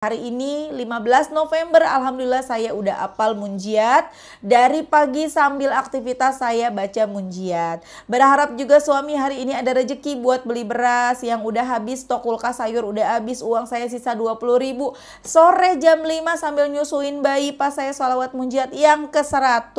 Hari ini 15 November, alhamdulillah saya udah apal munjiat. Dari pagi sambil aktivitas saya baca munjiat. Berharap juga suami hari ini ada rezeki buat beli beras yang udah habis, stok kulkas sayur udah habis, uang saya sisa 20.000. Sore jam 5 sambil nyusuin bayi pas saya sholawat munjiat yang ke-100,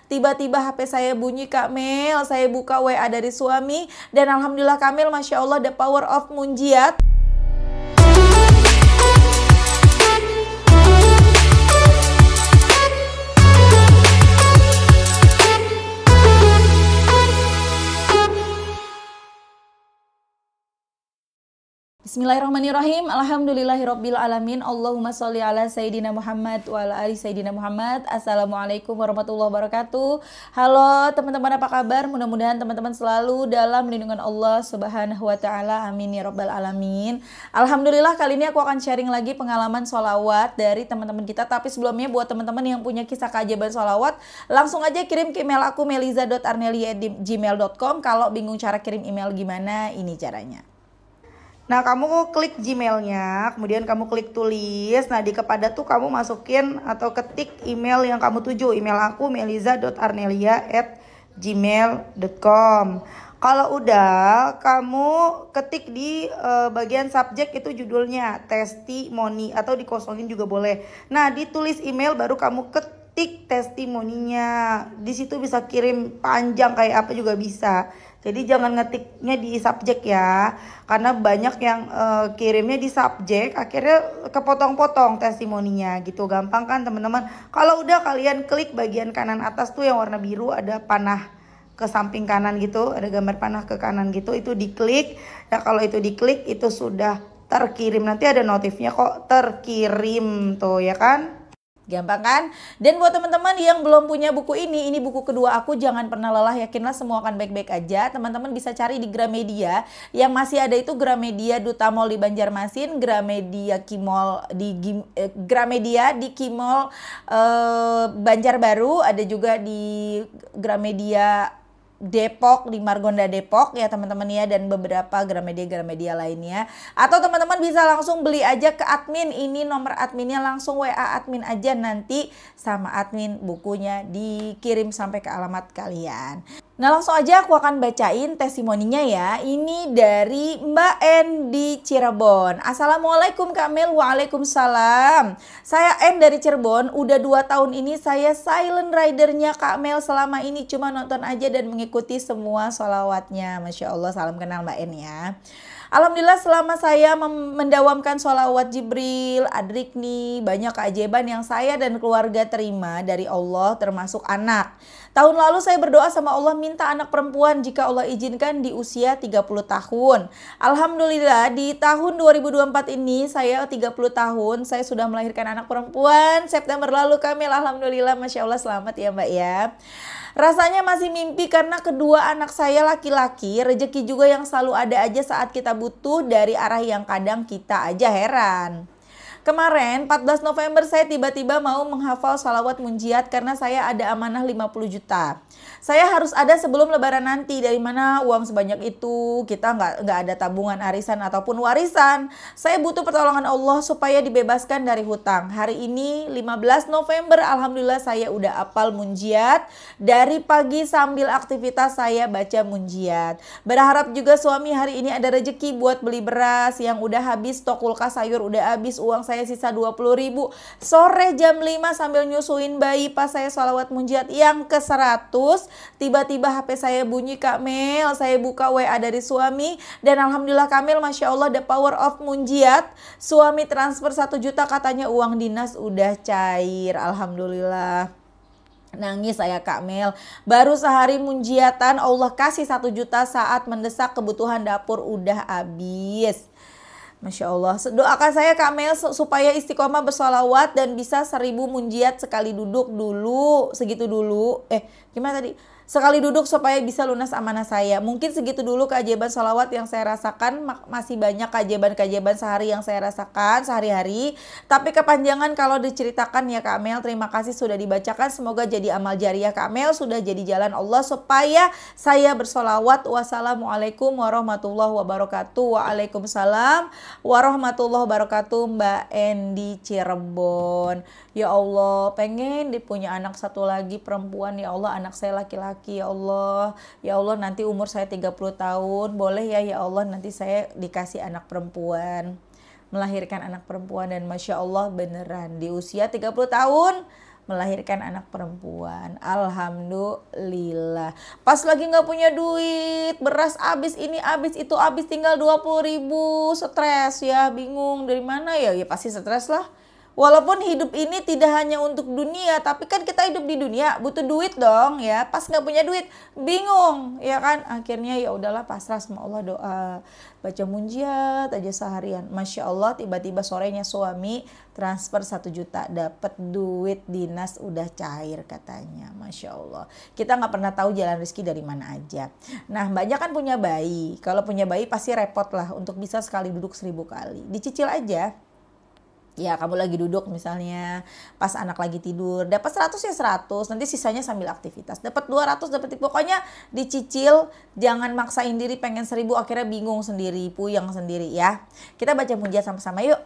tiba-tiba HP saya bunyi, Kak Mel, saya buka WA dari suami dan alhamdulillah Kak Mel, Masya Allah, the power of munjiat. Bismillahirrahmanirrahim. Alhamdulillahirabbil alamin. Allahumma sholli ala sayidina Muhammad wa ala ali sayidina Muhammad. Assalamualaikum warahmatullahi wabarakatuh. Halo teman-teman, apa kabar? Mudah-mudahan teman-teman selalu dalam lindungan Allah Subhanahu wa taala. Amin ya rabbal alamin. Alhamdulillah, kali ini aku akan sharing lagi pengalaman sholawat dari teman-teman kita. Tapi sebelumnya buat teman-teman yang punya kisah keajaiban sholawat, langsung aja kirim ke email aku meliza.arnelia@gmail.com. Kalau bingung cara kirim email gimana, ini caranya. Nah, kamu klik Gmailnya, kemudian kamu klik tulis. Nah, di kepada tuh kamu masukin atau ketik email yang kamu tuju. Email aku meliza.arnelia@gmail.com. Kalau udah, kamu ketik di bagian subjek itu judulnya testimoni atau dikosongin juga boleh. Nah, ditulis email baru kamu ketik testimoninya. Di situ bisa kirim panjang kayak apa juga bisa. Jadi jangan ngetiknya di subjek ya, karena banyak yang kirimnya di subjek, akhirnya kepotong-potong testimoninya gitu. Gampang kan teman-teman? Kalau udah, kalian klik bagian kanan atas tuh yang warna biru, ada panah ke samping kanan gitu, ada gambar panah ke kanan gitu, itu diklik. Nah, kalau itu diklik itu sudah terkirim, nanti ada notifnya kok terkirim tuh ya kan? Gampang kan? Dan buat teman-teman yang belum punya buku ini buku kedua aku, jangan pernah lelah, yakinlah semua akan baik-baik aja. Teman-teman bisa cari di Gramedia, yang masih ada itu Gramedia Duta Mall di Banjarmasin, Gramedia Gramedia di Kimol Banjarbaru, ada juga di Gramedia Depok di Margonda Depok ya teman-teman ya, dan beberapa Gramedia lainnya. Atau teman-teman bisa langsung beli aja ke admin, ini nomor adminnya, langsung WA admin aja, nanti sama admin bukunya dikirim sampai ke alamat kalian. Nah, langsung aja aku akan bacain testimoninya ya. Ini dari Mbak N di Cirebon. Assalamualaikum Kak Mel. Waalaikumsalam. Saya N dari Cirebon. Udah 2 tahun ini saya silent ridernya Kak Mel. Selama ini cuma nonton aja dan mengikuti semua sholawatnya. Masya Allah, salam kenal Mbak N ya. Alhamdulillah selama saya mendawamkan sholawat Jibril, Adrikni, banyak keajaiban yang saya dan keluarga terima dari Allah, termasuk anak. Tahun lalu saya berdoa sama Allah minta anak perempuan jika Allah izinkan di usia 30 tahun. Alhamdulillah di tahun 2024 ini saya 30 tahun, saya sudah melahirkan anak perempuan. September lalu Kamil, alhamdulillah, Masya Allah, selamat ya Mbak ya. Rasanya masih mimpi karena kedua anak saya laki-laki, rezeki juga yang selalu ada aja saat kita butuh dari arah yang kadang kita aja heran. Kemarin 14 November saya tiba-tiba mau menghafal sholawat munjiat karena saya ada amanah 50 juta. Saya harus ada sebelum lebaran nanti. Dari mana uang sebanyak itu? Kita nggak ada tabungan arisan ataupun warisan. Saya butuh pertolongan Allah supaya dibebaskan dari hutang. Hari ini 15 November, alhamdulillah saya udah apal munjiat. Dari pagi sambil aktivitas saya baca munjiat. Berharap juga suami hari ini ada rezeki buat beli beras yang udah habis, stok kulkas sayur udah habis, uang saya sisa 20.000. Sore jam 5 sambil nyusuin bayi pas saya sholawat munjiat yang ke-100, tiba-tiba HP saya bunyi, Kak Mel, saya buka WA dari suami dan alhamdulillah Kak Mel, Masya Allah, the power of munjiat. Suami transfer 1 juta, katanya uang dinas udah cair. Alhamdulillah. Nangis saya Kak Mel. Baru sehari munjiatan Allah kasih 1 juta saat mendesak kebutuhan dapur udah habis. Masya Allah. Doakan saya Kak Mel supaya istiqomah bersolawat dan bisa 1000 munjiat sekali duduk dulu. Segitu dulu. Gimana tadi? sekali duduk supaya bisa lunas amanah saya. Mungkin segitu dulu keajaiban sholawat yang saya rasakan. Masih banyak keajaiban-keajaiban sehari yang saya rasakan sehari-hari. Tapi kepanjangan kalau diceritakan ya Kak Amel. Terima kasih sudah dibacakan. Semoga jadi amal jariah Kak Amel. Sudah jadi jalan Allah supaya saya bersolawat. Wassalamualaikum warahmatullahi wabarakatuh. Waalaikumsalam warahmatullahi wabarakatuh. Mbak Endi Cirebon. Ya Allah, pengen punya anak satu lagi perempuan. Ya Allah, anak saya laki-laki. Ya Allah, ya Allah, nanti umur saya 30 tahun. Boleh ya, ya Allah, nanti saya dikasih anak perempuan. Melahirkan anak perempuan. Dan Masya Allah beneran di usia 30 tahun melahirkan anak perempuan. Alhamdulillah. Pas lagi nggak punya duit, beras habis, ini habis, itu habis, tinggal 20.000. Stres ya, bingung dari mana ya. Ya pasti stres lah. Walaupun hidup ini tidak hanya untuk dunia, tapi kan kita hidup di dunia butuh duit dong ya. Pas nggak punya duit, bingung ya kan. Akhirnya ya udahlah pasrah sama Allah, doa, baca munjiat aja seharian. Masya Allah, tiba-tiba sorenya suami transfer 1 juta, dapat duit dinas udah cair katanya. Masya Allah. Kita nggak pernah tahu jalan rezeki dari mana aja. Nah, banyak kan punya bayi. Kalau punya bayi pasti repot lah untuk bisa sekali duduk 1000 kali. Dicicil aja. Ya kamu lagi duduk misalnya pas anak lagi tidur dapat 100 ya 100, nanti sisanya sambil aktivitas. Dapat 200, dapat, pokoknya dicicil, jangan maksain diri pengen 1000 akhirnya bingung sendiri, puyeng sendiri ya. Kita baca munjiat sama-sama yuk.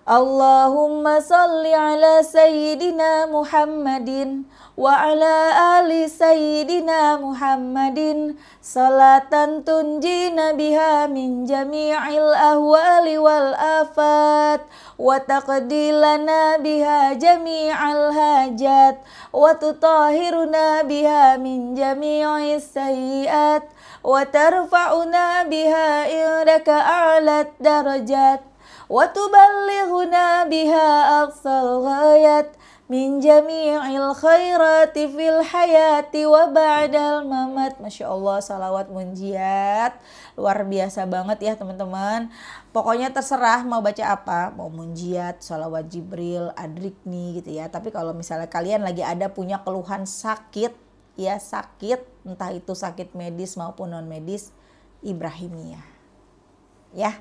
Allahumma salli ala sayyidina Muhammadin wa ala ali sayyidina Muhammadin salatan tunjina biha min jami'il ahwali wal afat wa taqdilana biha jami'al hajat wa tutahhiruna biha min jami'is sayyiat wa tarfa'una biha indaka a'lat darajat wa tuballighuna biha aqsal ghayat min jami'il khairati fil hayati wa ba'dal mamat. Masya Allah, salawat munjiat luar biasa banget ya teman-teman. Pokoknya terserah mau baca apa, mau munjiat, salawat Jibril, adrikni gitu ya. Tapi kalau misalnya kalian lagi ada punya keluhan sakit ya, sakit entah itu sakit medis maupun non medis, Ibrahimiyah ya.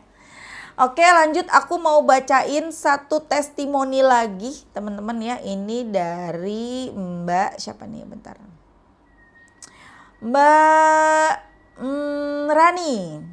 Oke, lanjut, aku mau bacain satu testimoni lagi teman-teman ya. Ini dari Mbak siapa nih, bentar. Mbak Rani.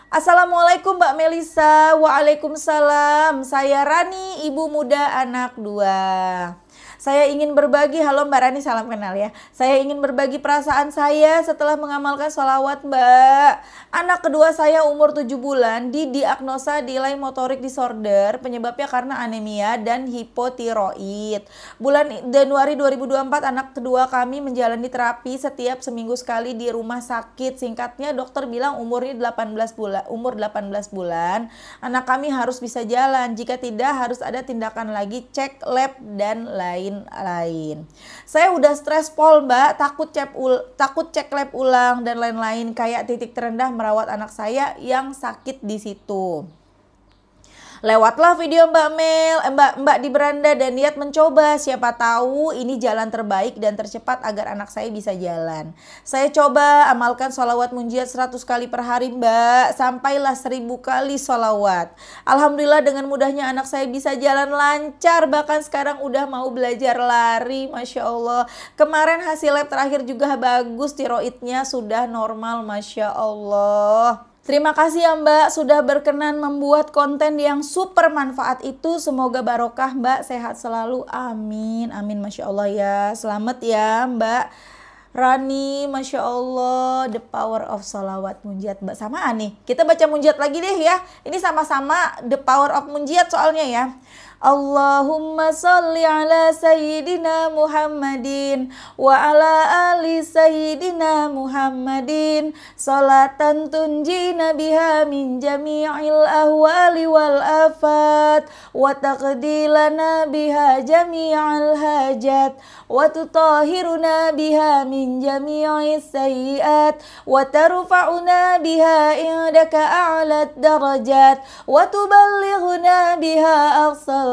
Assalamualaikum Mbak Melisa. Waalaikumsalam. Saya Rani, ibu muda anak 2. Saya ingin berbagi, halo Mbak Rani, salam kenal ya. Saya ingin berbagi perasaan saya setelah mengamalkan sholawat Mbak. Anak kedua saya umur 7 bulan didiagnosa delay motorik disorder, penyebabnya karena anemia dan hipotiroid. Bulan Januari 2024 anak kedua kami menjalani terapi setiap seminggu sekali di rumah sakit. Singkatnya dokter bilang umurnya 18 bulan, umur 18 bulan anak kami harus bisa jalan. Jika tidak harus ada tindakan lagi, cek lab dan lain-lain. Saya udah stres pol Mbak, takut cek lab ulang dan lain-lain, kayak titik terendah merawat anak saya yang sakit di situ. Lewatlah video Mbak Mel, Mbak di beranda dan niat mencoba. Siapa tahu ini jalan terbaik dan tercepat agar anak saya bisa jalan. Saya coba amalkan sholawat munjiat 100 kali per hari Mbak. Sampailah 1000 kali sholawat. Alhamdulillah dengan mudahnya anak saya bisa jalan lancar. Bahkan sekarang udah mau belajar lari. Masya Allah. Kemarin hasil lab terakhir juga bagus. Tiroidnya sudah normal. Masya Allah. Terima kasih ya Mbak sudah berkenan membuat konten yang super manfaat itu. Semoga barokah Mbak, sehat selalu. Amin, amin. Masya Allah ya. Selamat ya Mbak Rani, Masya Allah. The power of salawat munjiat Mbak. Samaan nih, kita baca munjiat lagi deh ya. Ini sama-sama the power of munjiat soalnya ya. Allahumma salli ala sayyidina Muhammadin wa ala ali sayyidina Muhammadin salatan tunjina biha min jami'il ahwali wal afat wa taqdilana biha jami'al hajat wa tutahhiruna biha min jami'is sayyiat wa tarfa'una biha indaka a'lat darajat wa tuballighuna biha aqsal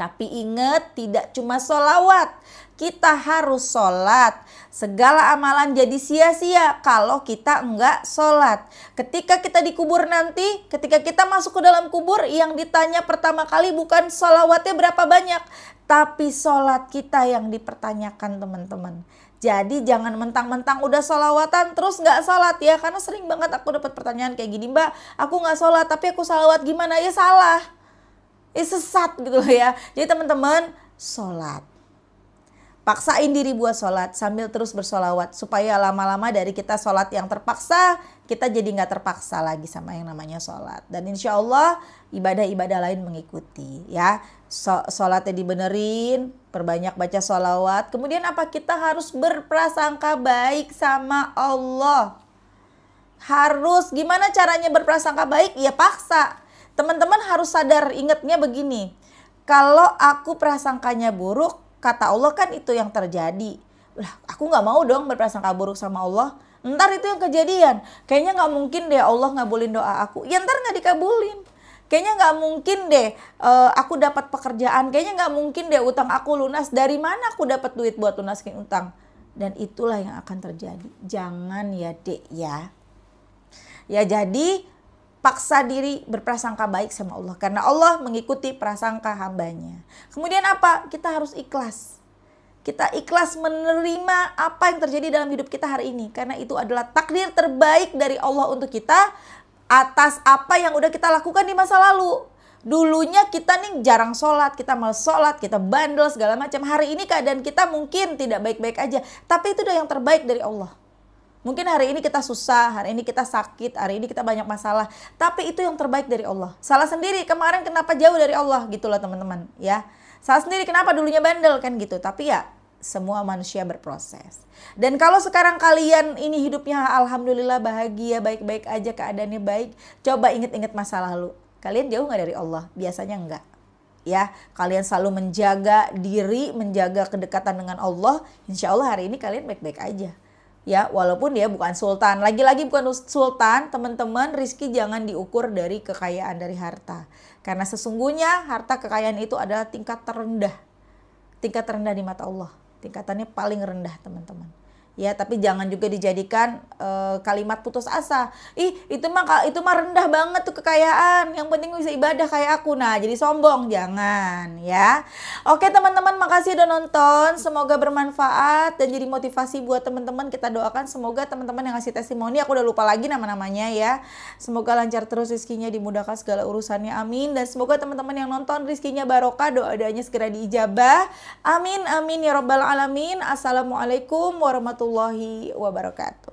Tapi ingat, tidak cuma sholawat, kita harus sholat. Segala amalan jadi sia-sia kalau kita enggak sholat. Ketika kita dikubur nanti, ketika kita masuk ke dalam kubur, yang ditanya pertama kali bukan sholawatnya berapa banyak, tapi sholat kita yang dipertanyakan, teman-teman. Jadi jangan mentang-mentang udah sholawatan terus nggak sholat ya. Karena sering banget aku dapat pertanyaan kayak gini, Mbak, aku nggak sholat tapi aku sholawat gimana? Ya salah. Sesat gitu ya. Jadi teman-teman, sholat. Paksain diri buat sholat sambil terus bersolawat. Supaya lama-lama dari kita sholat yang terpaksa, kita jadi nggak terpaksa lagi sama yang namanya sholat. Dan insya Allah ibadah-ibadah lain mengikuti ya. Sholatnya dibenerin, perbanyak baca sholawat. Kemudian apa? Kita harus berprasangka baik sama Allah. Harus, gimana caranya berprasangka baik? Ya paksa. Teman-teman harus sadar, ingatnya begini. Kalau aku prasangkanya buruk, kata Allah kan itu yang terjadi. Lah, aku gak mau dong berprasangka buruk sama Allah. Ntar itu yang kejadian. Kayaknya gak mungkin deh Allah ngabulin doa aku. Ya ntar gak dikabulin. Kayaknya gak mungkin deh aku dapat pekerjaan. Kayaknya gak mungkin deh utang aku lunas. Dari mana aku dapat duit buat lunasin utang? Dan itulah yang akan terjadi. Jangan ya dek ya. Ya jadi paksa diri berprasangka baik sama Allah. Karena Allah mengikuti prasangka hambanya. Kemudian apa? Kita harus ikhlas. Kita ikhlas menerima apa yang terjadi dalam hidup kita hari ini. Karena itu adalah takdir terbaik dari Allah untuk kita atas apa yang udah kita lakukan di masa lalu. Dulunya kita nih jarang sholat, kita malas sholat, kita bandel segala macam. Hari ini keadaan kita mungkin tidak baik-baik aja. Tapi itu udah yang terbaik dari Allah. Mungkin hari ini kita susah, hari ini kita sakit, hari ini kita banyak masalah. Tapi itu yang terbaik dari Allah. Salah sendiri kemarin kenapa jauh dari Allah gitulah teman-teman ya. Salah sendiri kenapa dulunya bandel kan gitu. Tapi ya semua manusia berproses. Dan kalau sekarang kalian ini hidupnya alhamdulillah bahagia, baik-baik aja, keadaannya baik. Coba inget-inget masa lalu. Kalian jauh gak dari Allah? Biasanya enggak. Ya, kalian selalu menjaga diri, menjaga kedekatan dengan Allah. Insya Allah hari ini kalian baik-baik aja. Ya, walaupun dia bukan sultan. Lagi-lagi bukan sultan, teman-teman, rizki jangan diukur dari kekayaan, dari harta. Karena sesungguhnya harta kekayaan itu adalah tingkat terendah. Tingkat terendah di mata Allah. Tingkatannya paling rendah, teman-teman. Ya, tapi jangan juga dijadikan kalimat putus asa. Itu mah rendah banget tuh kekayaan. Yang penting bisa ibadah kayak aku. Nah, jadi sombong jangan ya. Oke, teman-teman, makasih udah nonton. Semoga bermanfaat dan jadi motivasi buat teman-teman. Kita doakan semoga teman-teman yang ngasih testimoni, aku udah lupa lagi nama-namanya ya. Semoga lancar terus rezekinya, dimudahkan segala urusannya. Amin. Dan semoga teman-teman yang nonton rezekinya barokah, doa-doanya segera diijabah. Amin amin ya rabbal alamin. Assalamualaikum warahmatullahi wabarakatuh.